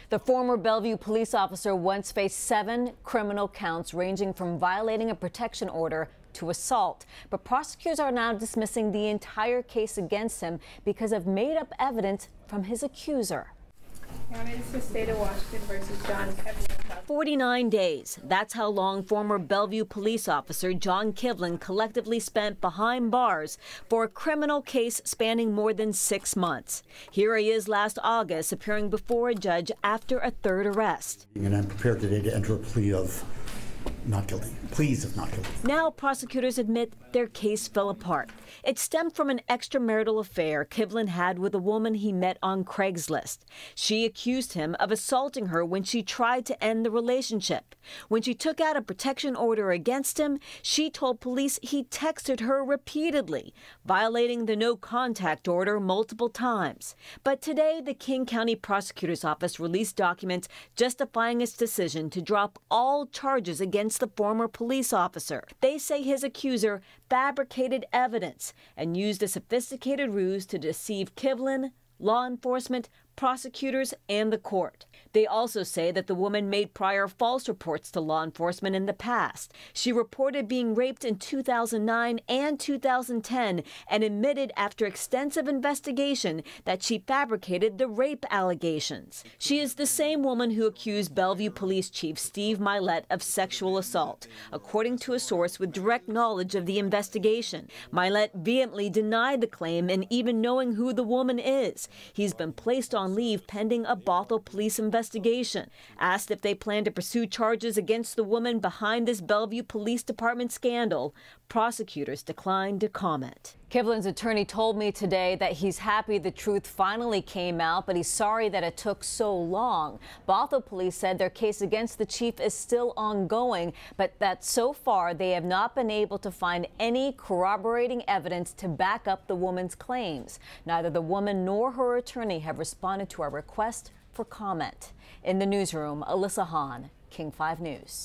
The former Bellevue police officer once faced 7 criminal counts ranging from violating a protection order to assault. But prosecutors are now dismissing the entire case against him because of made-up evidence from his accuser. It's the state of Washington versus John Kivlin. 49 days. That's how long former Bellevue police officer John Kivlin collectively spent behind bars for a criminal case spanning more than 6 months. Here he is last August, appearing before a judge after a 3rd arrest. And I'm prepared today to enter a plea of not guilty. Pleas of not guilty. Now prosecutors admit their case fell apart. It stemmed from an extramarital affair Kivlin had with a woman he met on Craigslist. She accused him of assaulting her when she tried to end the relationship. When she took out a protection order against him, she told police he texted her repeatedly, violating the no contact order multiple times. But today, the King County Prosecutor's Office released documents justifying its decision to drop all charges against the former police officer. They say his accuser fabricated evidence and used a sophisticated ruse to deceive Kivlin, law enforcement, prosecutors, and the court. They also say that the woman made prior false reports to law enforcement in the past. She reported being raped in 2009 and 2010 and admitted after extensive investigation that she fabricated the rape allegations. She is the same woman who accused Bellevue Police Chief Steve Mylett of sexual assault, according to a source with direct knowledge of the investigation. Mylett vehemently denied the claim and even knowing who the woman is. He's been placed on leave pending a Bothell police investigation. Asked if they plan to pursue charges against the woman behind this Bellevue Police Department scandal, prosecutors declined to comment. Kivlin's attorney told me today that he's happy the truth finally came out, but he's sorry that it took so long. Bothell police said their case against the chief is still ongoing, but that so far they have not been able to find any corroborating evidence to back up the woman's claims. Neither the woman nor her attorney have responded to our request for comment. In the newsroom, Alyssa Hahn, King 5 News.